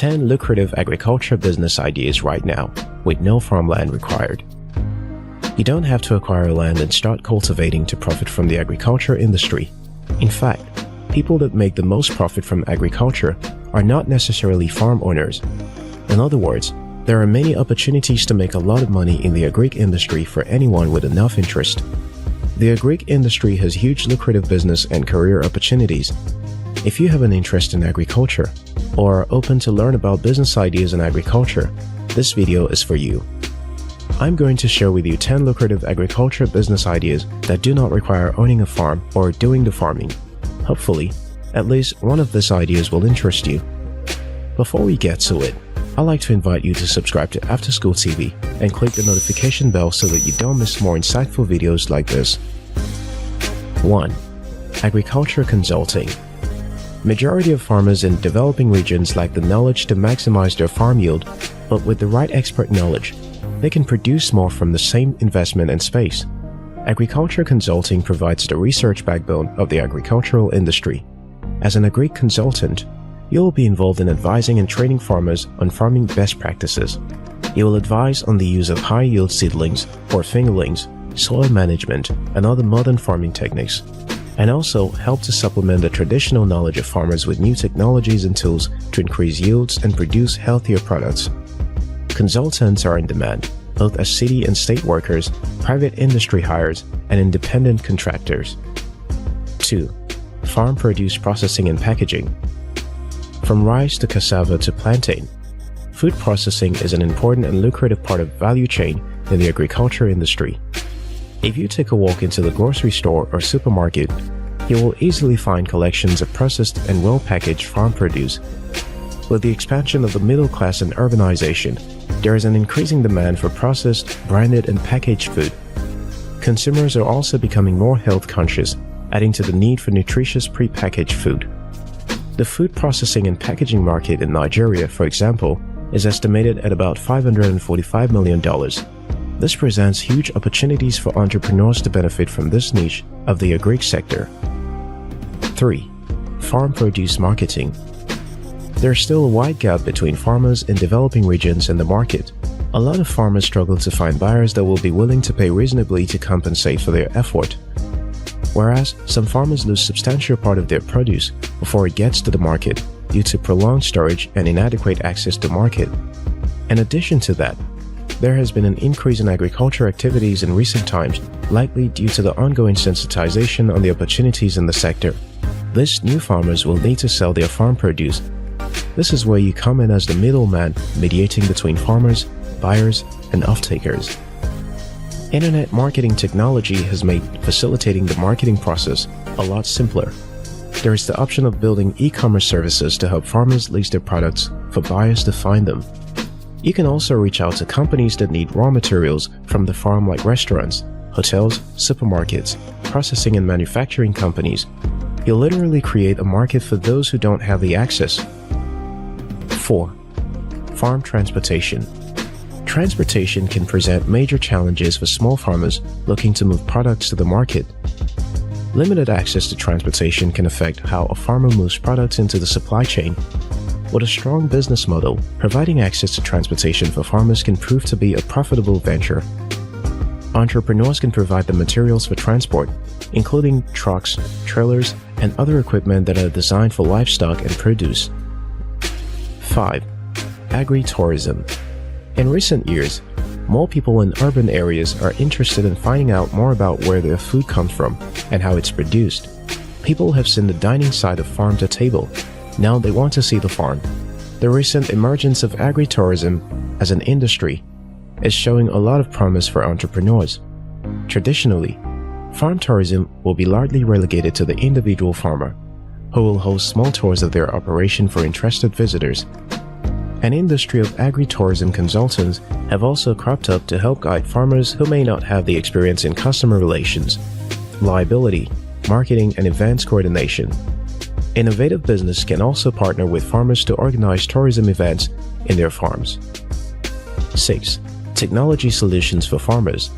10 lucrative agriculture business ideas right now, with no farmland required. You don't have to acquire land and start cultivating to profit from the agriculture industry. In fact, people that make the most profit from agriculture are not necessarily farm owners. In other words, there are many opportunities to make a lot of money in the Agric industry for anyone with enough interest. The Agric industry has huge lucrative business and career opportunities. If you have an interest in agriculture, or are open to learn about business ideas in agriculture, this video is for you. I'm going to share with you 10 lucrative agriculture business ideas that do not require owning a farm or doing the farming. Hopefully, at least one of these ideas will interest you. Before we get to it, I'd like to invite you to subscribe to After School TV and click the notification bell so that you don't miss more insightful videos like this. 1. Agriculture consulting. Majority of farmers in developing regions lack the knowledge to maximize their farm yield, but with the right expert knowledge, they can produce more from the same investment and space. Agriculture consulting provides the research backbone of the agricultural industry. As an Agric consultant, you will be involved in advising and training farmers on farming best practices. You will advise on the use of high-yield seedlings or fingerlings, soil management, and other modern farming techniques, and also help to supplement the traditional knowledge of farmers with new technologies and tools to increase yields and produce healthier products. Consultants are in demand, both as city and state workers, private industry hires, and independent contractors. 2. Farm produce processing and packaging. From rice to cassava to plantain, food processing is an important and lucrative part of the value chain in the agriculture industry. If you take a walk into the grocery store or supermarket, you will easily find collections of processed and well-packaged farm produce. With the expansion of the middle class and urbanization, there is an increasing demand for processed, branded, and packaged food. Consumers are also becoming more health conscious, adding to the need for nutritious pre-packaged food. The food processing and packaging market in Nigeria, for example, is estimated at about $545 million. This presents huge opportunities for entrepreneurs to benefit from this niche of the Agric sector. 3. Farm produce marketing. There is still a wide gap between farmers in developing regions and the market. A lot of farmers struggle to find buyers that will be willing to pay reasonably to compensate for their effort. Whereas, some farmers lose substantial part of their produce before it gets to the market due to prolonged storage and inadequate access to market. In addition to that, there has been an increase in agriculture activities in recent times, likely due to the ongoing sensitization on the opportunities in the sector. These new farmers will need to sell their farm produce. This is where you come in as the middleman, mediating between farmers, buyers, and off-takers. Internet marketing technology has made facilitating the marketing process a lot simpler. There is the option of building e-commerce services to help farmers list their products for buyers to find them. You can also reach out to companies that need raw materials from the farm, like restaurants, hotels, supermarkets, processing and manufacturing companies. You'll literally create a market for those who don't have the access. 4. Farm transportation. Transportation can present major challenges for small farmers looking to move products to the market. Limited access to transportation can affect how a farmer moves products into the supply chain. With a strong business model, providing access to transportation for farmers can prove to be a profitable venture. Entrepreneurs can provide the materials for transport, including trucks, trailers, and other equipment that are designed for livestock and produce. 5. Agri-Tourism. In recent years, more people in urban areas are interested in finding out more about where their food comes from and how it's produced. People have seen the dining side of farm to table. Now they want to see the farm. The recent emergence of agri-tourism as an industry is showing a lot of promise for entrepreneurs. Traditionally, farm tourism will be largely relegated to the individual farmer, who will host small tours of their operation for interested visitors. An industry of agri-tourism consultants have also cropped up to help guide farmers who may not have the experience in customer relations, liability, marketing, and events coordination. Innovative business can also partner with farmers to organize tourism events in their farms. 6. Technology solutions for farmers.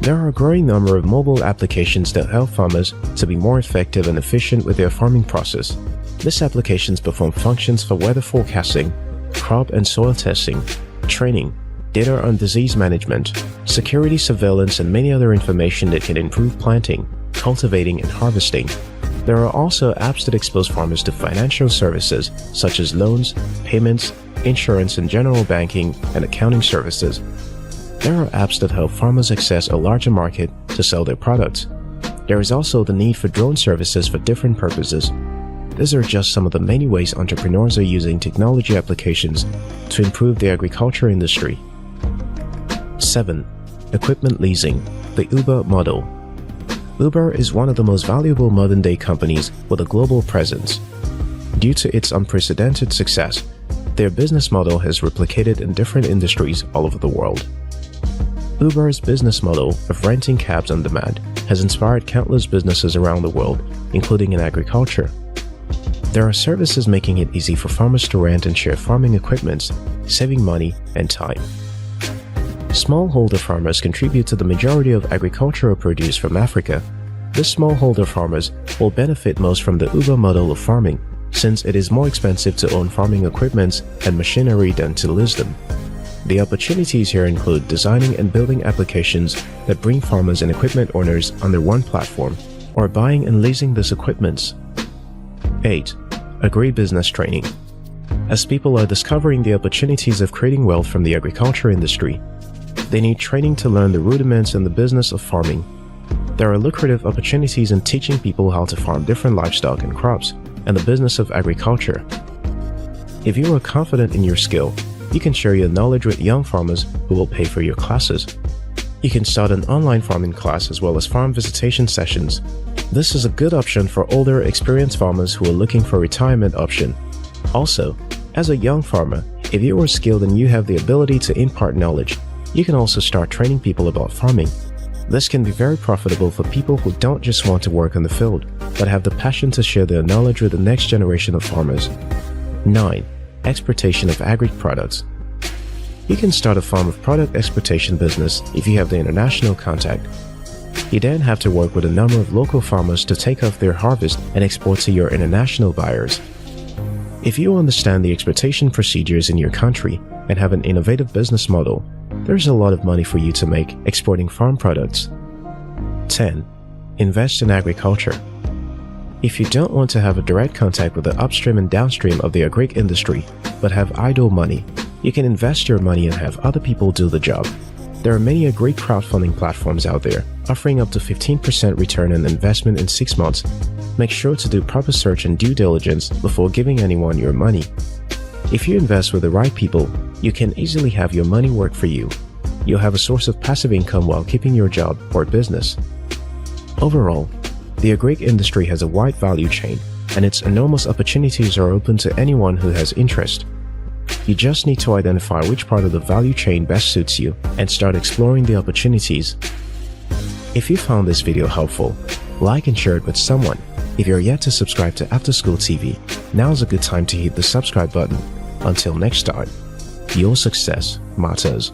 There are a growing number of mobile applications that help farmers to be more effective and efficient with their farming process. These applications perform functions for weather forecasting, crop and soil testing, training, data on disease management, security surveillance, and many other information that can improve planting, cultivating, and harvesting. There are also apps that expose farmers to financial services such as loans, payments, insurance, and general banking and accounting services. There are apps that help farmers access a larger market to sell their products. There is also the need for drone services for different purposes. These are just some of the many ways entrepreneurs are using technology applications to improve the agriculture industry. 7. Equipment leasing, the Uber model. Uber is one of the most valuable modern-day companies with a global presence. Due to its unprecedented success, their business model has replicated in different industries all over the world. Uber's business model of renting cabs on demand has inspired countless businesses around the world, including in agriculture. There are services making it easy for farmers to rent and share farming equipment, saving money and time. Smallholder farmers contribute to the majority of agricultural produce from Africa. These smallholder farmers will benefit most from the Uber model of farming, since it is more expensive to own farming equipment and machinery than to lease them. The opportunities here include designing and building applications that bring farmers and equipment owners under one platform, or buying and leasing this equipment. 8. Agribusiness Training. As people are discovering the opportunities of creating wealth from the agriculture industry, they need training to learn the rudiments in the business of farming. There are lucrative opportunities in teaching people how to farm different livestock and crops and the business of agriculture. If you are confident in your skill, you can share your knowledge with young farmers who will pay for your classes. You can start an online farming class as well as farm visitation sessions. This is a good option for older, experienced farmers who are looking for a retirement option. Also, as a young farmer, if you are skilled and you have the ability to impart knowledge, you can also start training people about farming. This can be very profitable for people who don't just want to work on the field, but have the passion to share their knowledge with the next generation of farmers. 9. Exportation of Agric products. You can start a farm of product exportation business if you have the international contact. You then have to work with a number of local farmers to take off their harvest and export to your international buyers. If you understand the exportation procedures in your country and have an innovative business model, there's a lot of money for you to make exporting farm products. 10. Invest in agriculture. If you don't want to have a direct contact with the upstream and downstream of the agric industry, but have idle money, you can invest your money and have other people do the job. There are many agric crowdfunding platforms out there, offering up to 15% return on investment in 6 months. Make sure to do proper search and due diligence before giving anyone your money. If you invest with the right people, you can easily have your money work for you. You'll have a source of passive income while keeping your job or business. Overall, the agric industry has a wide value chain, and its enormous opportunities are open to anyone who has interest. You just need to identify which part of the value chain best suits you and start exploring the opportunities. If you found this video helpful, like and share it with someone. If you're yet to subscribe to After School TV, now's a good time to hit the subscribe button. Until next time, your success matters.